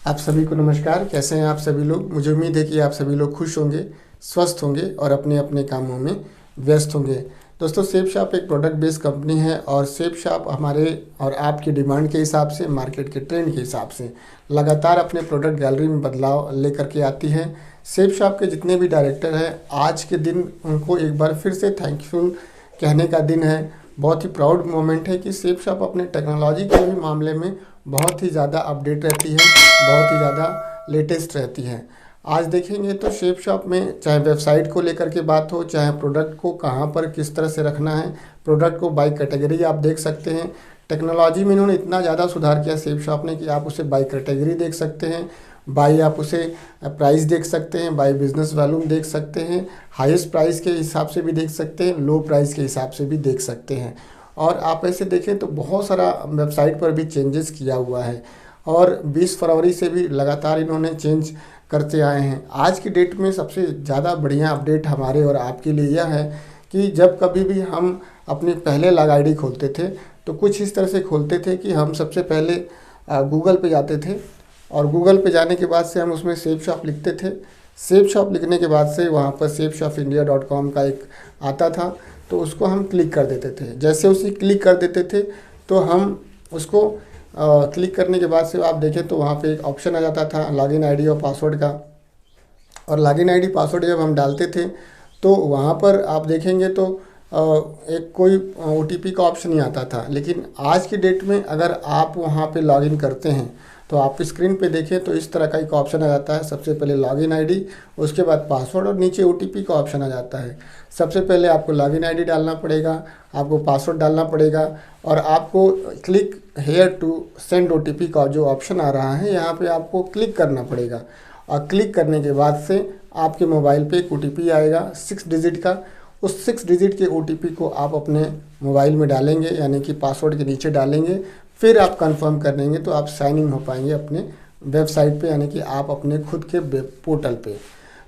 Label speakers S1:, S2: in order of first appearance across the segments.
S1: आप सभी को नमस्कार। कैसे हैं आप सभी लोग? मुझे उम्मीद है कि आप सभी लोग खुश होंगे, स्वस्थ होंगे और अपने अपने कामों में व्यस्त होंगे। दोस्तों, सेफ शॉप एक प्रोडक्ट बेस्ड कंपनी है और सेफ शॉप हमारे और आपकी डिमांड के हिसाब से, मार्केट के ट्रेंड के हिसाब से लगातार अपने प्रोडक्ट गैलरी में बदलाव लेकर के आती है। सेफ शॉप के जितने भी डायरेक्टर हैं, आज के दिन उनको एक बार फिर से थैंकफुल कहने का दिन है। बहुत ही प्राउड मोमेंट है कि सेफ शॉप अपने टेक्नोलॉजी के भी मामले में बहुत ही ज़्यादा अपडेट रहती है, बहुत ही ज़्यादा लेटेस्ट रहती है। आज देखेंगे तो सेफ शॉप में चाहे वेबसाइट को लेकर के बात हो, चाहे प्रोडक्ट को कहाँ पर किस तरह से रखना है, प्रोडक्ट को बाय कैटेगरी आप देख सकते हैं। टेक्नोलॉजी में इन्होंने इतना ज़्यादा सुधार किया सेफ शॉप ने कि आप उसे बाय कैटेगरी देख सकते हैं, बाय आप उसे प्राइस देख सकते हैं, बाय बिजनेस वॉल्यूम देख सकते हैं, हाईएस्ट प्राइस के हिसाब से भी देख सकते हैं, लो प्राइस के हिसाब से भी देख सकते हैं। और आप ऐसे देखें तो बहुत सारा वेबसाइट पर भी चेंजेस किया हुआ है और 20 फरवरी से भी लगातार इन्होंने चेंज करते आए हैं। आज की डेट में सबसे ज़्यादा बढ़िया अपडेट हमारे और आपके लिए यह है कि जब कभी भी हम अपनी पहले लॉग आईडी खोलते थे तो कुछ इस तरह से खोलते थे कि हम सबसे पहले गूगल पे जाते थे और गूगल पे जाने के बाद से हम उसमें सेफ शॉप लिखते थे। सेफ शॉप लिखने के बाद से वहाँ पर safeshopindia.com का एक आता था, तो उसको हम क्लिक कर देते थे। जैसे उसे क्लिक कर देते थे तो हम उसको क्लिक करने के बाद से आप देखें तो वहाँ पे एक ऑप्शन आ जाता था लॉगिन आईडी और पासवर्ड का। और लॉगिन आईडी पासवर्ड जब हम डालते थे तो वहाँ पर आप देखेंगे तो एक कोई OTP का ऑप्शन नहीं आता था। लेकिन आज की डेट में अगर आप वहाँ पे लॉगिन करते हैं तो आप स्क्रीन पे देखें तो इस तरह का एक ऑप्शन आ जाता है। सबसे पहले लॉगिन आईडी, उसके बाद पासवर्ड और नीचे OTP का ऑप्शन आ जाता है। सबसे पहले आपको लॉगिन आईडी डालना पड़ेगा, आपको पासवर्ड डालना पड़ेगा और आपको click here to send OTP का जो ऑप्शन आ रहा है यहाँ पे आपको क्लिक करना पड़ेगा। और क्लिक करने के बाद से आपके मोबाइल पे एक OTP आएगा 6 डिजिट का। उस 6 डिजिट के OTP को आप अपने मोबाइल में डालेंगे, यानी कि पासवर्ड के नीचे डालेंगे, फिर आप कंफर्म कर देंगे तो आप साइन इन हो पाएंगे अपने वेबसाइट पे, यानी कि आप अपने खुद के वेब पोर्टल पे।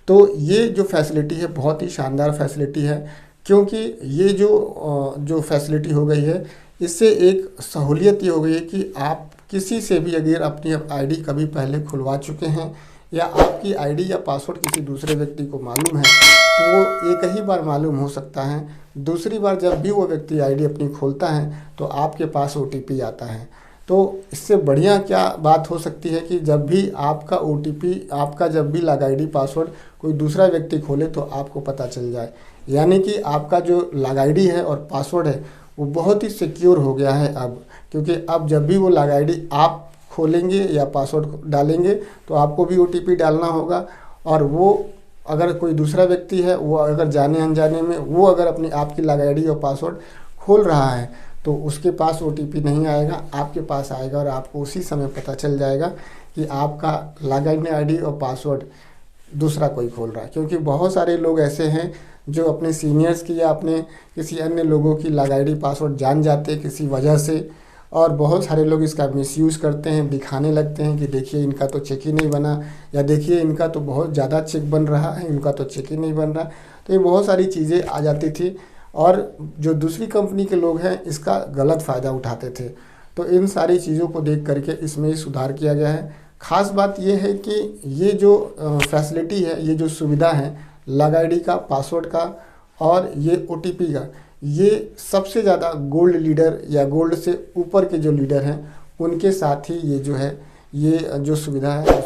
S1: तो ये जो फैसिलिटी है बहुत ही शानदार फैसिलिटी है, क्योंकि ये जो फैसिलिटी हो गई है इससे एक सहूलियत ये हो गई है कि आप किसी से भी अगर अपनी आईडी कभी पहले खुलवा चुके हैं या आपकी आईडी या पासवर्ड किसी दूसरे व्यक्ति को मालूम है तो वो एक ही बार मालूम हो सकता है। दूसरी बार जब भी वो व्यक्ति आईडी अपनी खोलता है तो आपके पास OTP आता है। तो इससे बढ़िया क्या बात हो सकती है कि जब भी आपका OTP, आपका जब भी लॉग आईडी पासवर्ड कोई दूसरा व्यक्ति खोले तो आपको पता चल जाए, यानी कि आपका जो लॉग आईडी है और पासवर्ड है वो बहुत ही सिक्योर हो गया है अब। क्योंकि अब जब भी वो लॉग आईडी आप खोलेंगे या पासवर्ड डालेंगे तो आपको भी OTP डालना होगा, और वो अगर कोई दूसरा व्यक्ति है वो अगर जाने अनजाने में वो अगर अपनी आपकी लॉग आईडी और पासवर्ड खोल रहा है तो उसके पास OTP नहीं आएगा, आपके पास आएगा और आपको उसी समय पता चल जाएगा कि आपका लॉग इन आईडी और पासवर्ड दूसरा कोई खोल रहा है। क्योंकि बहुत सारे लोग ऐसे हैं जो अपने सीनियर्स की या अपने किसी अन्य लोगों की लॉग आईडी पासवर्ड जान जाते हैं किसी वजह से, और बहुत सारे लोग इसका मिसयूज़ करते हैं, दिखाने लगते हैं कि देखिए इनका तो चेक ही नहीं बना, या देखिए इनका तो बहुत ज़्यादा चेक बन रहा है, इनका तो चेक ही नहीं बन रहा। तो ये बहुत सारी चीज़ें आ जाती थी और जो दूसरी कंपनी के लोग हैं इसका गलत फ़ायदा उठाते थे। तो इन सारी चीज़ों को देख करके इसमें सुधार किया गया है। ख़ास बात यह है कि ये जो फैसिलिटी है, ये जो सुविधा है लॉग आईडी का, पासवर्ड का और ये OTP का, ये सबसे ज़्यादा गोल्ड लीडर या गोल्ड से ऊपर के जो लीडर हैं उनके साथ ही ये जो है, ये जो सुविधा है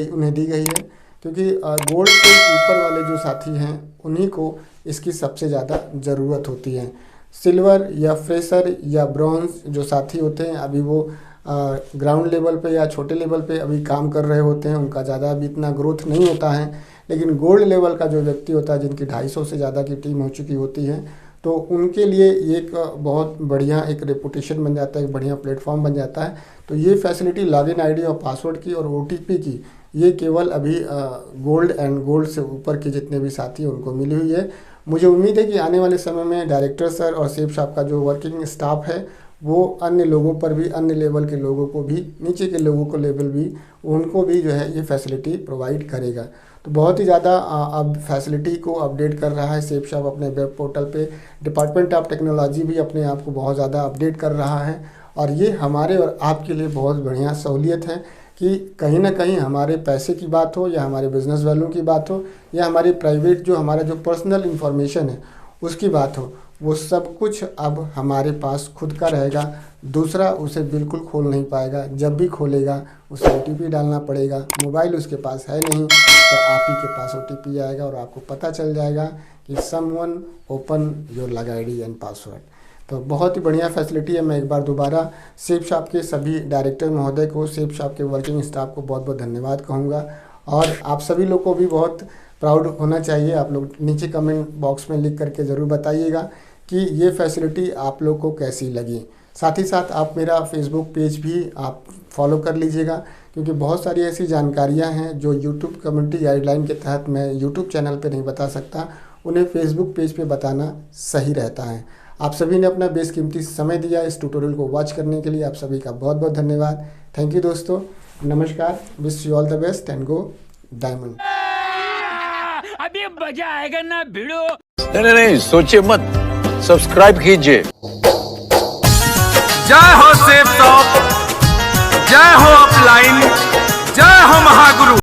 S1: उन्हें दी गई है। क्योंकि गोल्ड से ऊपर वाले जो साथी हैं उन्हीं को इसकी सबसे ज़्यादा ज़रूरत होती है। सिल्वर या फ्रेशर या ब्रॉन्ज जो साथी होते हैं अभी वो ग्राउंड लेवल पे या छोटे लेवल पे अभी काम कर रहे होते हैं, उनका ज़्यादा अभी इतना ग्रोथ नहीं होता है। लेकिन गोल्ड लेवल का जो व्यक्ति होता है जिनकी 250 से ज़्यादा की टीम हो चुकी होती है तो उनके लिए एक बहुत बढ़िया एक रेपुटेशन बन जाता है, एक बढ़िया प्लेटफॉर्म बन जाता है। तो ये फैसिलिटी लॉगिन आईडी और पासवर्ड की और OTP की ये केवल अभी गोल्ड एंड गोल्ड से ऊपर के जितने भी साथी हैं उनको मिली हुई है। मुझे उम्मीद है कि आने वाले समय में डायरेक्टर सर और सेफ शॉप का जो वर्किंग स्टाफ है वो अन्य लोगों पर भी, अन्य लेवल के लोगों को भी, नीचे के लोगों को लेवल भी, उनको भी जो है ये फैसिलिटी प्रोवाइड करेगा। तो बहुत ही ज़्यादा अब फैसिलिटी को अपडेट कर रहा है सेफ शॉप अपने वेब पोर्टल पे। डिपार्टमेंट ऑफ टेक्नोलॉजी भी अपने आप को बहुत ज़्यादा अपडेट कर रहा है और ये हमारे और आपके लिए बहुत बढ़िया सहूलियत है कि कहीं ना कहीं हमारे पैसे की बात हो या हमारे बिजनेस वैल्यू की बात हो या हमारी प्राइवेट जो हमारा जो पर्सनल इन्फॉर्मेशन है उसकी बात हो, वो सब कुछ अब हमारे पास खुद का रहेगा। दूसरा उसे बिल्कुल खोल नहीं पाएगा। जब भी खोलेगा उसे OTP डालना पड़ेगा। मोबाइल उसके पास है नहीं तो आप ही के पास OTP आएगा और आपको पता चल जाएगा कि someone open your log ID and password. तो बहुत ही बढ़िया फैसिलिटी है। मैं एक बार दोबारा सेफशॉप के सभी डायरेक्टर महोदय को, सेफशॉप के वर्किंग स्टाफ को बहुत बहुत धन्यवाद कहूँगा। और आप सभी लोग को भी बहुत प्राउड होना चाहिए। आप लोग नीचे कमेंट बॉक्स में लिख करके ज़रूर बताइएगा कि ये फैसिलिटी आप लोग को कैसी लगी। साथ ही साथ आप मेरा फेसबुक पेज भी आप फॉलो कर लीजिएगा, क्योंकि बहुत सारी ऐसी जानकारियां हैं जो यूट्यूब कम्युनिटी गाइडलाइन के तहत मैं यूट्यूब चैनल पे नहीं बता सकता, उन्हें फेसबुक पेज पे बताना सही रहता है। आप सभी ने अपना बेशकीमती समय दिया इस ट्यूटोरियल को वॉच करने के लिए। आप सभी का बहुत बहुत धन्यवाद। थैंक यू दोस्तों, नमस्कार। Wish you all the best and go diamond.
S2: अभी मजा आएगा ना भिड़ो।
S3: नहीं, सोचिए मत, सब्सक्राइब कीजिए।
S4: जय हो सेफ शॉप, जय हो अपलाइन, जय हो महागुरु।